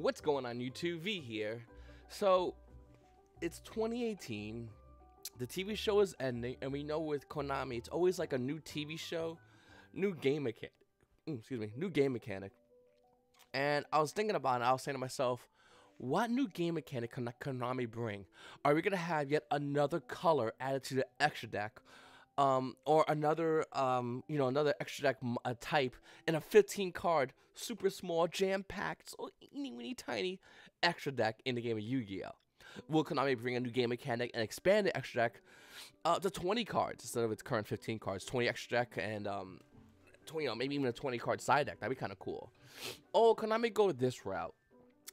What's going on YouTube? V here. So it's 2018, the TV show is ending, and we know with Konami it's always like a new TV show, new game mechanic. New game mechanic. And I was thinking about it, I was saying to myself, what new game mechanic can Konami bring? Are we gonna have yet another color added to the extra deck? Or another, another extra deck type in a 15 card, super small, jam-packed, so teeny tiny extra deck in the game of Yu-Gi-Oh! Will Konami bring a new game mechanic and expand the extra deck to 20 cards instead of its current 15 cards, 20 extra deck and 20, maybe even a 20 card side deck? That'd be kind of cool. Oh, Konami go this route.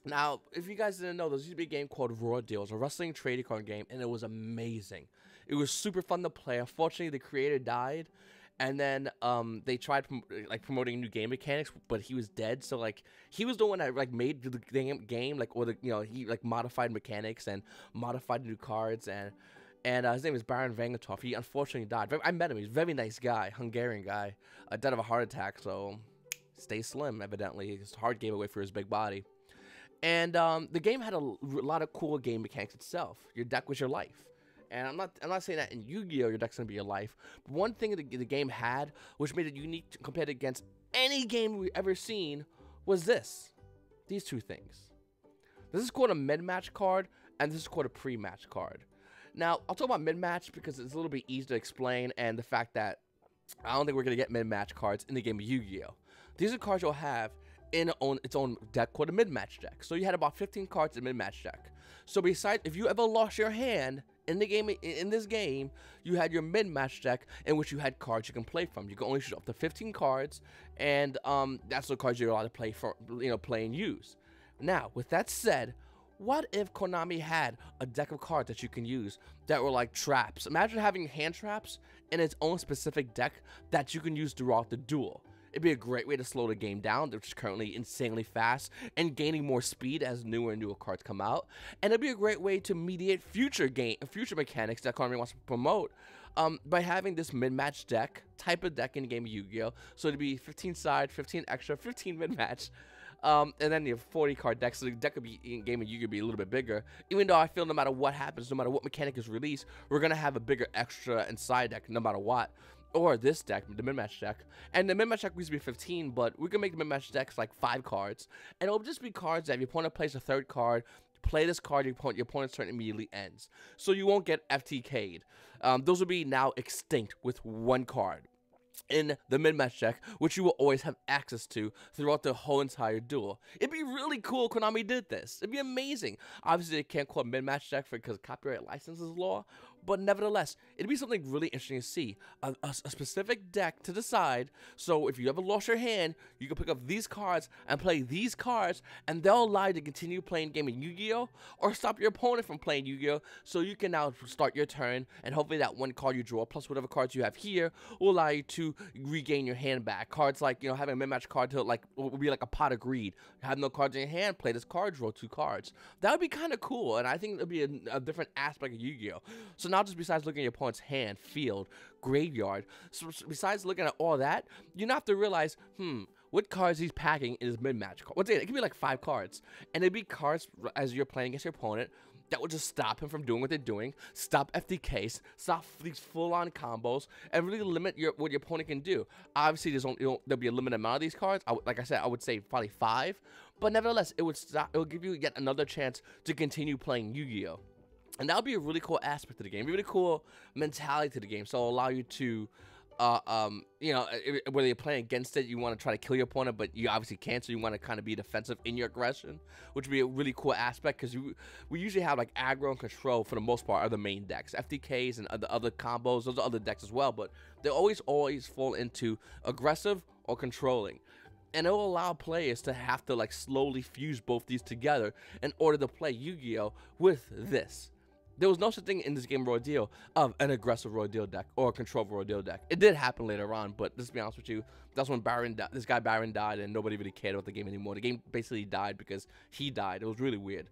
Now, if you guys didn't know, there used to be a game called Raw Deal. It was a wrestling trading card game, and it was amazing. It was super fun to play. Unfortunately, the creator died, and then they tried promoting new game mechanics, but he was dead. So he was the one that made the game he modified mechanics and modified new cards, and his name is Baron Vangetov. He unfortunately died. I met him. He's a very nice guy, Hungarian guy. Died of a heart attack. So stay slim. Evidently, his heart gave away for his big body. And the game had a lot of cool game mechanics itself. Your deck was your life. And I'm not saying that in Yu-Gi-Oh! Your deck's gonna be your life. But one thing the game had, which made it unique compared against any game we've ever seen, was these two things. This is called a mid-match card, and this is called a pre-match card. Now, I'll talk about mid-match because it's a little bit easier to explain, and the fact that I don't think we're gonna get mid-match cards in the game of Yu-Gi-Oh! These are cards you'll have in its own deck called a mid-match deck. So you had about 15 cards in mid-match deck. So besides, if you ever lost your hand in the game, in this game, you had your mid-match deck in which you had cards you can play from. You can only shoot up to 15 cards, and that's the cards you're allowed to play for, play and use. Now, with that said, what if Konami had a deck of cards that you can use that were like traps? Imagine having hand traps in its own specific deck that you can use throughout the duel. It'd be a great way to slow the game down, which is currently insanely fast, and gaining more speed as newer and newer cards come out. And it'd be a great way to mediate future mechanics that Konami wants to promote by having this mid-match deck, type of deck in the game of Yu-Gi-Oh! So it'd be 15 side, 15 extra, 15 mid-match. And then you have 40 card decks, so the deck could be in game of Yu-Gi-Oh! Be a little bit bigger. Even though I feel no matter what happens, no matter what mechanic is released, we're gonna have a bigger extra and side deck no matter what. Or this deck, the mid-match deck. And the mid-match deck used to be 15, but we can make the mid-match decks like 5 cards. And it'll just be cards that if your opponent plays a third card, play this card, your opponent's turn immediately ends. So you won't get FTK'd. Those will be now extinct with one card in the mid-match deck, which you will always have access to throughout the whole entire duel. It'd be really cool if Konami did this. It'd be amazing. Obviously, they can't call it mid-match deck because copyright licenses law, but nevertheless, it'd be something really interesting to see. A specific deck to decide, so if you ever lost your hand, you can pick up these cards and play these cards, and they'll allow you to continue playing game of Yu-Gi-Oh! Or stop your opponent from playing Yu-Gi-Oh! So you can now start your turn, and hopefully that one card you draw, plus whatever cards you have here, will allow you to regain your hand back. Cards like, having a mid-match card to would be like a pot of greed. You have no cards in your hand, play this card, draw 2 cards. That would be kind of cool, and I think it would be a different aspect of Yu-Gi-Oh! So now just besides looking at your opponent's hand, field, graveyard, so besides looking at all that, you have to realize, what cards he's packing in his mid-match card. Once again, it could be like 5 cards, and it'd be cards as you're playing against your opponent that will just stop him from doing what they're doing, stop FTKs, stop these full-on combos, and really limit what your opponent can do. Obviously, there'll be a limited amount of these cards. Like I said, I would say probably 5, but nevertheless, it will give you yet another chance to continue playing Yu-Gi-Oh! And that would be a really cool aspect of the game, really cool mentality to the game. So it'll allow you to, whether you're playing against it, you want to try to kill your opponent, but you obviously can't, so you want to kind of be defensive in your aggression, which would be a really cool aspect, because we usually have like aggro and control for the most part are the main decks. FTKs and the other combos, those are other decks as well, but they always fall into aggressive or controlling. And it will allow players to have to slowly fuse both these together in order to play Yu-Gi-Oh! With this. There was no such thing in this game Raw Deal of an aggressive Raw Deal deck or a controlled Raw Deal deck. It did happen later on, but let's be honest with you, that's when this guy Baron died, and nobody really cared about the game anymore. The game basically died because he died. It was really weird.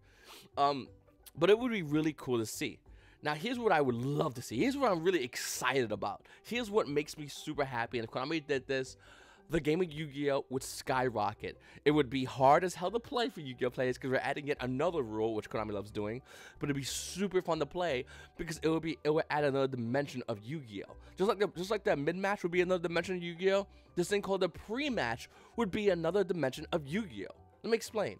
But it would be really cool to see. Now, here's what I would love to see. Here's what I'm really excited about. Here's what makes me super happy. And if Konami did this, the game of Yu-Gi-Oh would skyrocket. It would be hard as hell to play for Yu-Gi-Oh players because we're adding yet another rule, which Konami loves doing, but it'd be super fun to play because it would add another dimension of Yu-Gi-Oh. Just like the mid-match would be another dimension of Yu-Gi-Oh, this thing called the pre-match would be another dimension of Yu-Gi-Oh. Let me explain.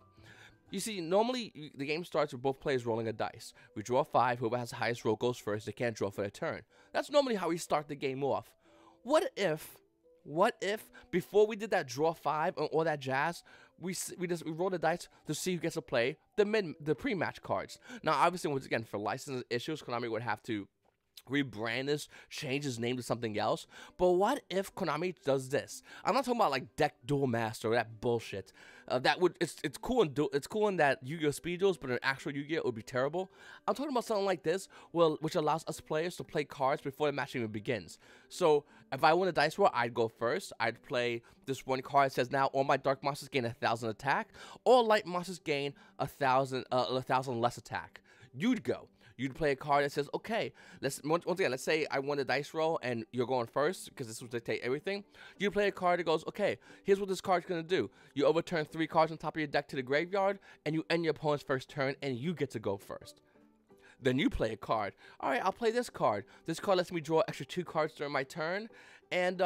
You see, normally the game starts with both players rolling a dice. We draw 5, whoever has the highest roll goes first, they can't draw for their turn. That's normally how we start the game off. What if before we did that draw 5 or all that jazz, we roll the dice to see who gets to play the pre-match cards? Now, obviously, once again, for license issues, Konami would have to rebrand this, change his name to something else. But what if Konami does this? I'm not talking about like Deck Duel Master or that bullshit. It's cool in that Yu-Gi-Oh Speed Duels, but an actual Yu-Gi-Oh would be terrible. I'm talking about something like this, which allows us players to play cards before the match even begins. So if I win a dice roll, I'd go first. I'd play this one card that says now all my dark monsters gain 1,000 attack, all light monsters gain 1,000 less attack. You'd go. You'd play a card that says, okay, once again, let's say I won the dice roll and you're going first because this will dictate everything. You play a card that goes, okay, here's what this card's going to do. You overturn 3 cards on top of your deck to the graveyard and you end your opponent's first turn and you get to go first. Then you play a card. All right, I'll play this card. This card lets me draw extra 2 cards during my turn, and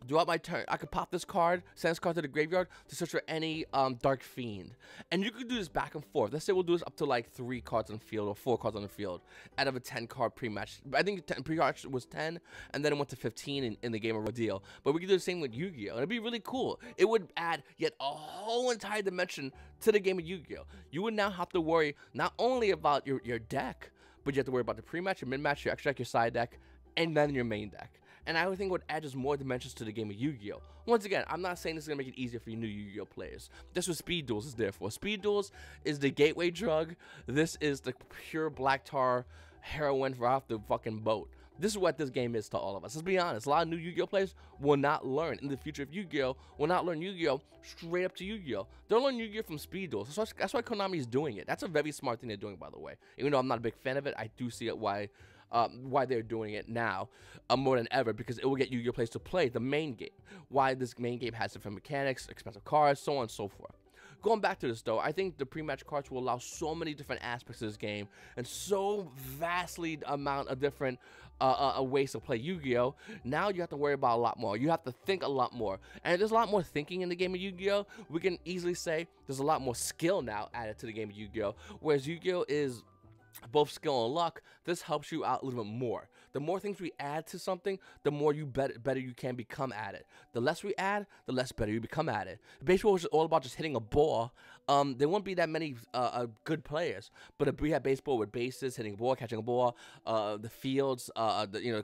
throughout my turn, I could pop this card, send this card to the graveyard to search for any Dark Fiend. And you could do this back and forth. Let's say we'll do this up to like 3 cards on the field or 4 cards on the field out of a 10-card pre-match. I think pre-match was 10, and then it went to 15 in the game of Deal. But we could do the same with Yu-Gi-Oh! It'd be really cool. It would add yet a whole entire dimension to the game of Yu-Gi-Oh! You would now have to worry not only about your deck, but you have to worry about the pre-match, your mid-match, your extra deck, your side deck, and then your main deck. And I would think it would add just more dimensions to the game of Yu-Gi-Oh! Once again, I'm not saying this is going to make it easier for you new Yu-Gi-Oh! Players. That's what Speed Duels is there for. Speed Duels is the gateway drug. This is the pure black tar heroin for off the fucking boat. This is what this game is to all of us. Let's be honest. A lot of new Yu-Gi-Oh! Players will not learn in the future of Yu-Gi-Oh! Will not learn Yu-Gi-Oh! Straight up to Yu-Gi-Oh! They'll learn Yu-Gi-Oh! From Speed Duels. So that's why Konami is doing it. That's a very smart thing they're doing, by the way. Even though I'm not a big fan of it, I do see it why they're doing it now more than ever, because it will get Yu-Gi-Oh! Players to play the main game. Why this main game has different mechanics, expensive cards, so on and so forth. Going back to this, though, I think the pre-match cards will allow so many different aspects of this game and so vastly amount of different ways to play Yu-Gi-Oh! Now you have to worry about a lot more. You have to think a lot more. And there's a lot more thinking in the game of Yu-Gi-Oh! We can easily say there's a lot more skill now added to the game of Yu-Gi-Oh! Whereas Yu-Gi-Oh! is both skill and luck. This helps you out a little bit more. The more things we add to something, the more better you can become at it. The less we add, the less better you become at it. Baseball is all about just hitting a ball. There won't be that many good players. But if we have baseball with bases, hitting a ball, catching a ball, the fields,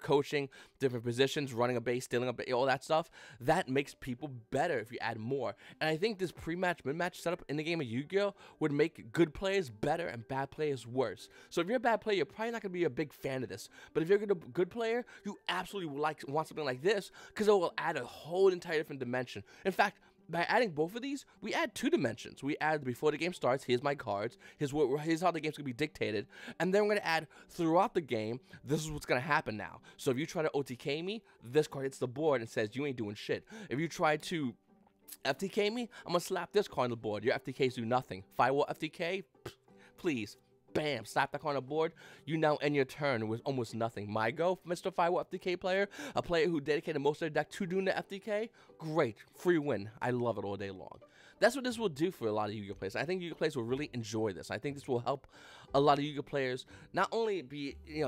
coaching, different positions, running a base, stealing a base, all that stuff, that makes people better if you add more. And I think this pre-match, mid-match setup in the game of Yu-Gi-Oh! Would make good players better and bad players worse. So if you're a bad player, you're probably not going to be a big fan of this. But if you're a good player, you absolutely want something like this because it will add a whole entire different dimension. In fact, by adding both of these, we add 2 dimensions. We add before the game starts, here's my cards, here's how the game's going to be dictated, and then we're going to add throughout the game, this is what's going to happen now. So if you try to OTK me, this card hits the board and says you ain't doing shit. If you try to FTK me, I'm going to slap this card on the board. Your FTKs do nothing. Firewall FTK, please. Bam, slap that card on the board. You now end your turn with almost nothing. My go, Mr. Firewall FTK player, a player who dedicated most of their deck to doing the FTK. Great, free win. I love it all day long. That's what this will do for a lot of Yu-Gi-Oh! Players. I think Yu-Gi-Oh! Players will really enjoy this. I think this will help a lot of Yu-Gi-Oh! Players not only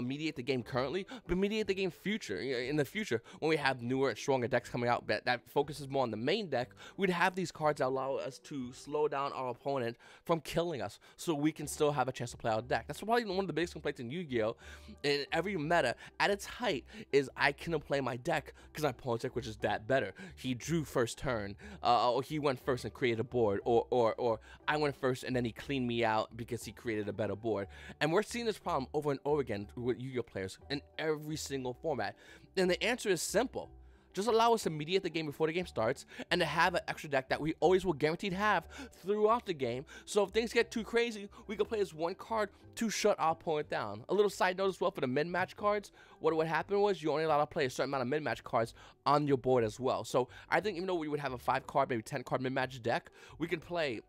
mediate the game currently, but mediate the game future. In the future, when we have newer and stronger decks coming out that focuses more on the main deck, we'd have these cards that allow us to slow down our opponent from killing us, so we can still have a chance to play our deck. That's probably one of the biggest complaints in Yu-Gi-Oh! In every meta, at its height, is I cannot play my deck because my opponent's deck was just that better. He drew first turn, or he went first and created a board, or I went first and then he cleaned me out because he created a better board. And we're seeing this problem over and over again with Yu-Gi-Oh! Players in every single format. And the answer is simple. Just allow us to mediate the game before the game starts, and to have an extra deck that we always will guaranteed have throughout the game. So if things get too crazy, we can play this one card to shut our opponent down. A little side note as well for the mid-match cards. What would happen was you only allowed to play a certain amount of mid-match cards on your board as well. So I think even though we would have a 5-card, maybe 10-card mid-match deck, we can play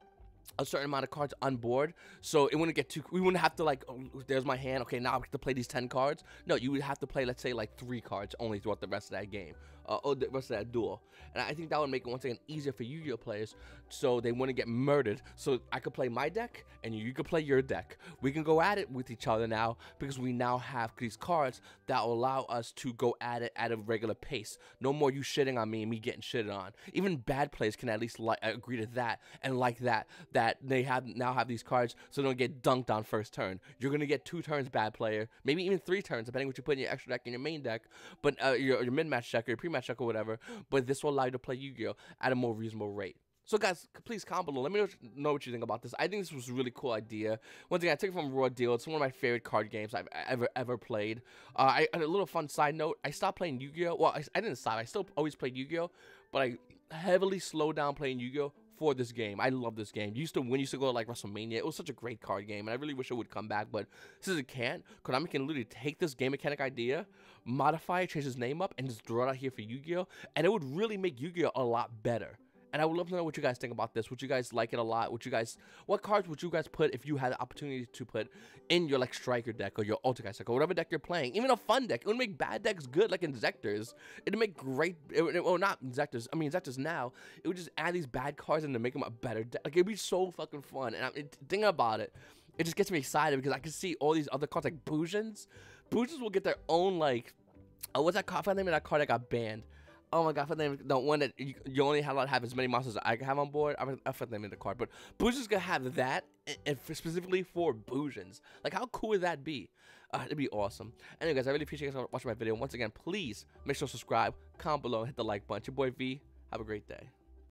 a certain amount of cards on board, so it wouldn't get too, we wouldn't have to like, oh, there's my hand, okay, now I have to play these 10 cards. No, you would have to play, let's say, like 3 cards only throughout the rest of that game, or the rest of that duel. And I think that would make it, once again, easier for Yu-Gi-Oh players, so they wouldn't get murdered. So I could play my deck, and you could play your deck. We can go at it with each other now, because we now have these cards that will allow us to go at it at a regular pace. No more you shitting on me and me getting shitted on. Even bad players can at least agree to that, and like that they now have these cards, so they don't get dunked on first turn. You're gonna get 2 turns, bad player, maybe even 3 turns, depending what you put in your extra deck and your main deck, but your mid-match deck or your pre-match deck or whatever. But this will allow you to play Yu-Gi-Oh at a more reasonable rate. So guys, please comment below. Let me know what you think about this. I think this was a really cool idea. Once again, I took it from Raw Deal. It's one of my favorite card games I've ever played. A little fun side note, I stopped playing Yu-Gi-Oh. Well, I didn't stop. I still always played Yu-Gi-Oh, but I heavily slowed down playing Yu-Gi-Oh for this game. I love this game. When used to go to like WrestleMania, it was such a great card game, and I really wish it would come back, but since it can't, Konami can literally take this game mechanic idea, modify it, change his name up, and just throw it out here for Yu-Gi-Oh, and it would really make Yu-Gi-Oh a lot better. And I would love to know what you guys think about this. Would you guys like it a lot? What cards would you guys put if you had the opportunity to put in your like striker deck or your Ultra deck or whatever deck you're playing? Even a fun deck. It would make bad decks good, like Inzectors. It'd make great, well, not Inzectors. I mean Inzectors now. It would just add these bad cards and to make them a better deck. Like, it'd be so fucking fun. And thinking about it, it just gets me excited because I can see all these other cards like Boojins. Boojins will get their own like, what's that card? I forgot the name of that card that got banned. Oh my god, the one that you only allowed to have as many monsters as I can have on board. I forgot the name of the card, but Boojins gonna have that, and specifically for Boojins. Like, how cool would that be? It'd be awesome. Anyway, guys, I really appreciate you guys watching my video. Once again, please make sure to subscribe, comment below, and hit the like button. Your boy V. Have a great day.